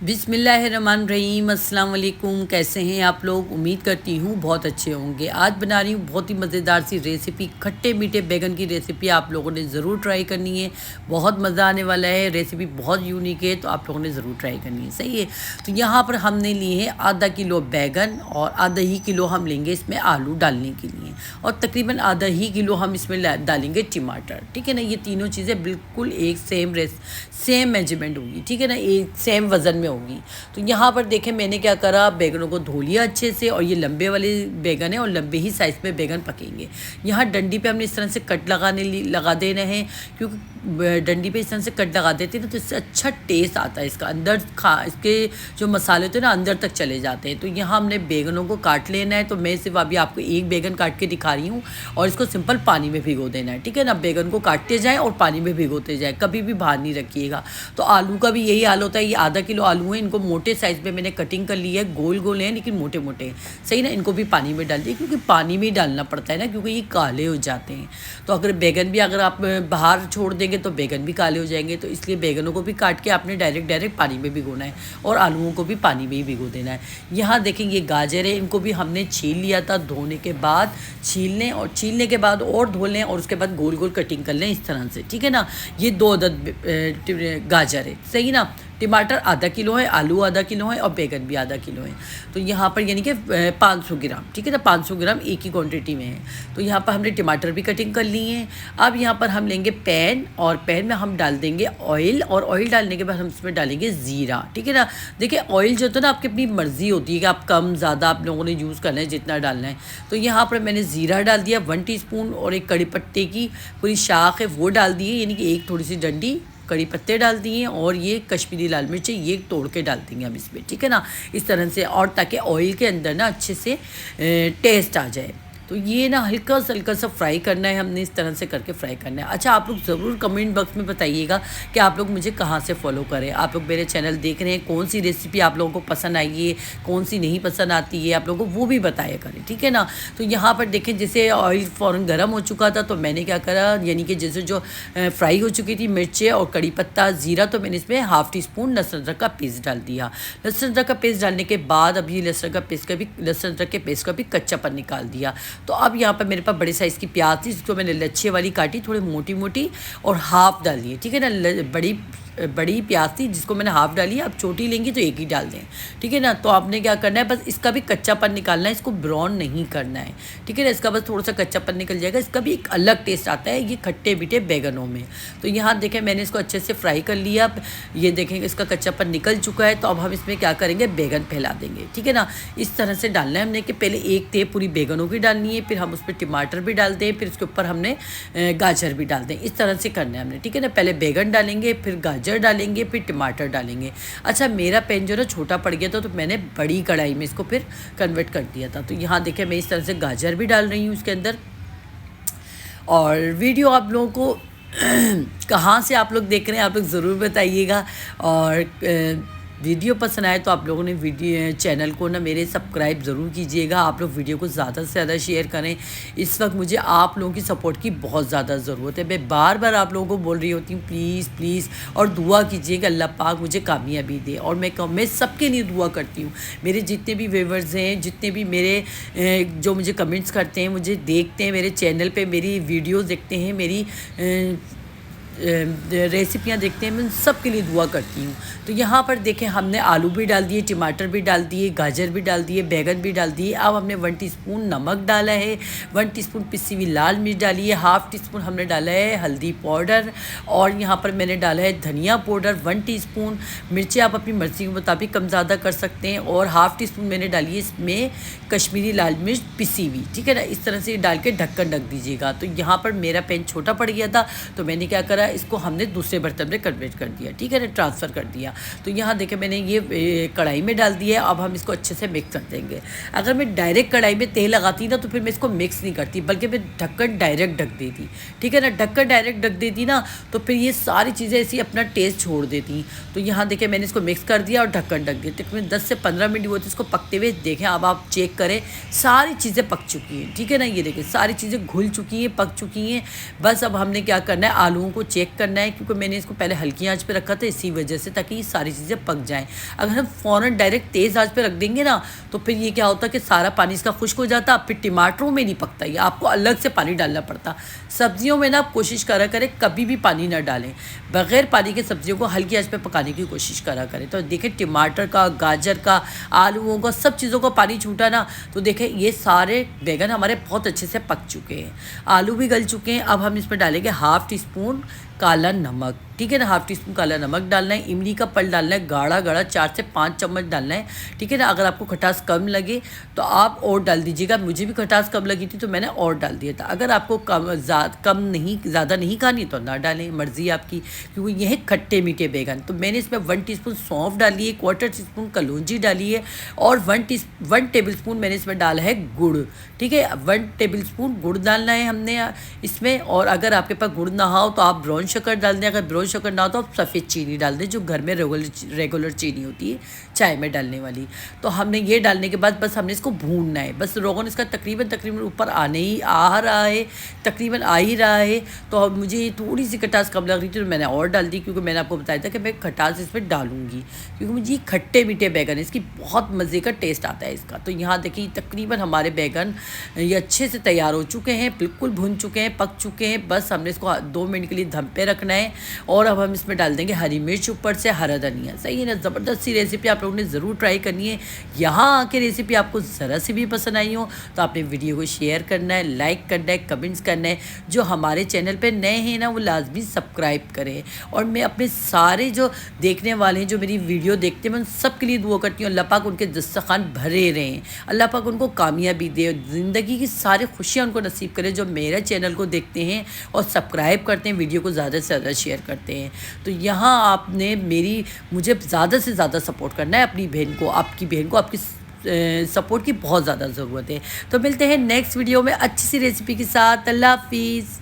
बिस्मिल्लाहिर्रहमानिर्रहीम। अस्सलाम वालेकुम। कैसे हैं आप लोग? उम्मीद करती हूँ बहुत अच्छे होंगे। आज बना रही हूँ बहुत ही मज़ेदार सी रेसिपी, खट्टे मीठे बैगन की रेसिपी। आप लोगों ने ज़रूर ट्राई करनी है, बहुत मज़ा आने वाला है। रेसिपी बहुत यूनिक है, तो आप लोगों ने ज़रूर ट्राई करनी है। सही है। तो यहाँ पर हमने लिए हैं आधा किलो बैगन और आधा ही किलो हम लेंगे इसमें आलू डालने के लिए, और तकरीबन आधा ही किलो हम इसमें डालेंगे टमाटर। ठीक है ना, ये तीनों चीज़ें बिल्कुल एक सेम मेजरमेंट होगी। ठीक है ना, एक सेम वज़न में होगी। तो यहाँ पर देखें मैंने क्या करा, बैगनों को धो लिया अच्छे से, और ये लंबे वाले बैगन है और लंबे ही साइज़ में बैगन पकेंगे। यहाँ डंडी पे हमने इस तरह से कट लगा देना है, क्योंकि डंडी पे इस तरह से कट लगा देते हैं तो इससे अच्छा टेस्ट आता है। इसका अंदर इसके जो मसाले होते हैं ना अंदर तक चले जाते हैं। तो यहाँ हमने बैगनों को काट लेना है। तो मैं सिर्फ अभी आपको एक बैगन काट के दिखा रही हूँ, और इसको सिंपल पानी में भिगो देना है। ठीक है ना, बैगन को काटते जाएँ और पानी में भिगोते जाएँ, कभी भी बाहर नहीं रखिएगा। तो आलू का भी यही हाल होता है। ये आधा किलो आलू है, इनको मोटे साइज़ में मैंने कटिंग कर ली है, गोल गोल हैं लेकिन मोटे मोटे हैं। सही ना, इनको भी पानी में डाल दिए, क्योंकि पानी में ही डालना पड़ता है ना, क्योंकि ये काले हो जाते हैं। तो अगर बैगन भी अगर आप बाहर छोड़ देंगे तो बैगन भी काले हो जाएंगे। तो इसलिए बैगनों को भी काट के आपने डायरेक्ट पानी में भिगोना है, और आलूओं को भी पानी में ही भिगो देना है। यहाँ देखेंगे ये गाजर है, इनको भी हमने छील लिया था। धोने के बाद छील लें, और छीलने के बाद और धो लें, और उसके बाद गोल गोल कटिंग कर लें इस तरह से। ठीक है ना, ये 2 अदद गाजर है। सही ना, टमाटर आधा किलो है, आलू आधा किलो है, और बैगन भी आधा किलो है। तो यहाँ पर यानी कि 500 ग्राम। ठीक है ना, 500 ग्राम एक ही क्वांटिटी में है। तो यहाँ पर हमने टमाटर भी कटिंग कर ली है। अब यहाँ पर हम लेंगे पैन, और पैन में हम डाल देंगे ऑयल, और ऑयल डालने के बाद हम इसमें डालेंगे ज़ीरा। ठीक है ना, देखिए ऑयल जो होता है ना आपकी अपनी मर्ज़ी होती है कि आप कम ज़्यादा आप लोगों ने यूज़ करना है, जितना डालना है। तो यहाँ पर मैंने ज़ीरा डाल दिया 1 टीस्पून, और एक कड़ी पत्ते की पूरी शाख है वो डाल दी है, यानी कि एक थोड़ी सी डंडी कड़ी पत्ते डाल दिए, और ये कश्मीरी लाल मिर्च ये तोड़ के डाल देंगे हम इसमें। ठीक है ना, इस तरह से, और ताकि ऑयल के अंदर ना अच्छे से टेस्ट आ जाए। तो ये ना हल्का सा फ्राई करना है हमने, इस तरह से करके फ्राई करना है। अच्छा, आप लोग ज़रूर कमेंट बॉक्स में बताइएगा कि आप लोग मुझे कहाँ से फॉलो करें। आप लोग मेरे चैनल देख रहे हैं, कौन सी रेसिपी आप लोगों को पसंद आई है, कौन सी नहीं पसंद आती है, आप लोगों को वो भी बताया करें। ठीक है ना, तो यहाँ पर देखें जैसे ऑयल फ़ौरन गर्म हो चुका था, तो मैंने क्या करा, यानी कि जैसे जो फ्राई हो चुकी थी मिर्चें और कड़ी पत्ता ज़ीरा, तो मैंने इसमें ½ टीस्पून लहसुन अदरक का पेस्ट डाल दिया। लहसुन अदरक का पेस्ट डालने के बाद अभी लहसुन अदरक के पेस्ट का भी कच्चापन निकाल दिया। तो अब यहाँ पर मेरे पास बड़े साइज़ की प्याज थी, जिसको मैंने लच्छे वाली काटी, थोड़ी मोटी मोटी, और हाफ डाल दिए। ठीक है ना, बड़ी प्याज थी जिसको मैंने हाफ डाली है। आप छोटी लेंगी तो एक ही डाल दें। ठीक है ना, तो आपने क्या करना है, बस इसका भी कच्चापन निकालना है, इसको ब्राउन नहीं करना है। ठीक है ना, इसका बस थोड़ा सा कच्चापन निकल जाएगा, इसका भी एक अलग टेस्ट आता है ये खट्टे मीठे बैगनों में। तो यहाँ देखें मैंने इसको अच्छे से फ्राई कर लिया। ये देखेंगे इसका कच्चापन निकल चुका है। तो अब हम इसमें क्या करेंगे, बैगन फैला देंगे। ठीक है ना, इस तरह से डालना है हमने कि पहले एक टेप पूरी बैगनों की डालनी है, फिर हम उस पर टमाटर भी डाल दें, फिर उसके ऊपर हमने गाजर भी डाल दें। इस तरह से करना है हमने। ठीक है ना, पहले बैगन डालेंगे, फिर गाजर डालेंगे, फिर टमाटर डालेंगे। अच्छा, मेरा पैन जो ना छोटा पड़ गया था, तो मैंने बड़ी कढ़ाई में इसको फिर कन्वर्ट कर दिया था। तो यहाँ देखें मैं इस तरह से गाजर भी डाल रही हूँ इसके अंदर। और वीडियो आप लोगों को कहाँ से आप लोग देख रहे हैं, आप लोग ज़रूर बताइएगा। और वीडियो पसंद आए तो आप लोगों ने चैनल को ना मेरे सब्सक्राइब ज़रूर कीजिएगा। आप लोग वीडियो को ज़्यादा से ज़्यादा शेयर करें। इस वक्त मुझे आप लोगों की सपोर्ट की बहुत ज़्यादा ज़रूरत है। मैं बार बार आप लोगों को बोल रही होती हूँ, प्लीज़ प्लीज़, और दुआ कीजिए कि अल्लाह पाक मुझे कामयाबी दे। और मैं सबके लिए दुआ करती हूँ। मेरे जितने भी व्यूअर्स हैं, जितने भी मेरे जो मुझे कमेंट्स करते हैं, मुझे देखते हैं, मेरे चैनल पर मेरी वीडियोज़ देखते हैं, मेरी रेसिपियाँ देखते हैं, मैं सब के लिए दुआ करती हूँ। तो यहाँ पर देखें हमने आलू भी डाल दिए, टमाटर भी डाल दिए, गाजर भी डाल दिए, बैगन भी डाल दिए। अब हमने 1 टीस्पून नमक डाला है, 1 टीस्पून पिसी हुई लाल मिर्च डाली है, ½ टीस्पून हमने डाला है हल्दी पाउडर, और यहाँ पर मैंने डाला है धनिया पाउडर 1 टीस्पून। मिर्चें आप अपनी मर्ज़ी के मुताबिक कम ज़्यादा कर सकते हैं, और ½ टीस्पून मैंने डाली है इसमें कश्मीरी लाल मिर्च पिसी हुई। ठीक है ना, इस तरह से डाल के ढक्कन ढक दीजिएगा। तो यहाँ पर मेरा पैन छोटा पड़ गया था, तो मैंने क्या करा, इसको हमने दूसरे बर्तन में कन्वर्ट कर दिया। ठीक है ना, ट्रांसफ़र कर दिया। तो यहाँ देखें मैंने ये कढ़ाई में डाल दिया है। अब हम इसको अच्छे से मिक्स कर देंगे। अगर मैं डायरेक्ट कढ़ाई में तेल लगाती ना, तो फिर मैं इसको मिक्स नहीं करती, बल्कि मैं ढक्कन डायरेक्ट ढक देती। ठीक है ना, ढक्कन डायरेक्ट ढक देती ना, तो फिर ये सारी चीज़ें ऐसी अपना टेस्ट छोड़ देती। तो यहाँ देखें मैंने इसको मिक्स कर दिया और ढक्कन ढक दिया। तकरीबन 10 से 15 मिनट हुए थे इसको पकते हुए। देखें अब आप चेक करें, सारी चीज़ें पक चुकी हैं। ठीक है ना, ये देखें सारी चीज़ें घुल चुकी हैं, पक चुकी हैं। बस अब हमने क्या करना है, आलूओं को चेक करना है, क्योंकि मैंने इसको पहले हल्की आंच पे रखा था इसी वजह से, ताकि ये सारी चीज़ें पक जाएँ। अगर हम फ़ौरन डायरेक्ट तेज़ आंच पे रख देंगे ना, तो फिर ये क्या होता है कि सारा पानी इसका खुश्क हो जाता, फिर टमाटरों में नहीं पकता, ये आपको अलग से पानी डालना पड़ता। सब्जियों में ना आप कोशिश करा करें कभी भी पानी ना डालें, बग़ैर पानी के सब्जियों को हल्की आंच पे पकाने की कोशिश करा करें। तो देखिए टमाटर का, गाजर का, आलूओं का, सब चीज़ों का पानी छूटा ना, तो देखें ये सारे बैंगन हमारे बहुत अच्छे से पक चुके हैं, आलू भी गल चुके हैं। अब हम इसमें डालेंगे हाफ़ टी स्पून काला नमक, ठीक है ना, हाफ़ टी स्पून काला नमक डालना है। इमली का पल्प डालना है, गाढ़ा गाढ़ा 4 से 5 चम्मच डालना है, ठीक है ना। अगर आपको खटास कम लगे तो आप और डाल दीजिएगा, मुझे भी खटास कम लगी थी तो मैंने और डाल दिया था। अगर आपको ज़्यादा नहीं खानी तो ना डालें, मर्ज़ी आपकी, क्योंकि ये है खट्टे मीठे बैंगन। तो मैंने इसमें 1 टीस्पून सौंफ डाली है, 1/4 टीस्पून कलौंजी डाली है, और 1 टेबल स्पून मैंने इसमें डाला है गुड़, ठीक है। 1 टेबल स्पून गुड़ डालना है हमने इसमें। और अगर आपके पास गुड़ ना हो तो आप ब्राउन शक्कर डाल दें, अगर ब्राउन शक्कर ना हो तो आप सफ़ेद चीनी डाल दें, जो घर में रेगुलर चीनी होती है चाय में डालने वाली। तो हमने ये डालने के बाद बस हमने इसको भूनना है, बस रोगन इसका तकरीबन ऊपर आ रहा है, तकरीबन आ ही रहा है। तो अब मुझे थोड़ी सी खटास कम लग रही थी तो मैंने और डाल दी, क्योंकि मैंने आपको बताया था कि मैं खटास इसमें डालूंगी, क्योंकि मुझे खट्टे मीठे बैगन इसकी बहुत मज़े का टेस्ट आता है इसका। तो यहाँ देखिए तकरीबन हमारे बैगन ये अच्छे से तैयार हो चुके हैं, बिल्कुल भुन चुके हैं, पक चुके हैं। बस हमने इसको 2 मिनट के लिए दम पे रखना है। और अब हम इसमें डाल देंगे हरी मिर्च, ऊपर से हरा धनिया। सही है ना, ज़बरदस्त सी रेसिपी आप लोगों ने ज़रूर ट्राई करनी है। यहाँ आके रेसिपी आपको ज़रा सी भी पसंद आई हो तो आपने वीडियो को शेयर करना है, लाइक करना है, कमेंट्स करना है। जो हमारे चैनल पे नए हैं ना, वो लाजमी सब्सक्राइब करें। और मैं अपने सारे जो देखने वाले हैं, जो मेरी वीडियो देखते हैं, मैं उन सब के लिए दुआ करती हूँ अल्लाह पाक उनके दस्तरखान भरे रहें, अल्लाह पाक उनको कामयाबी दे, ज़िंदगी की सारी खुशियाँ उनको नसीब करे, जो मेरे चैनल को देखते हैं और सब्सक्राइब करते हैं, वीडियो को ज़्यादा से ज़्यादा शेयर करते हैं। तो यहाँ आपने मुझे ज़्यादा से ज़्यादा सपोर्ट करना है। अपनी बहन को, आपकी बहन को आपकी सपोर्ट की बहुत ज़्यादा ज़रूरत है। तो मिलते हैं नेक्स्ट वीडियो में अच्छी सी रेसिपी के साथ। अल्लाह हाफिज़।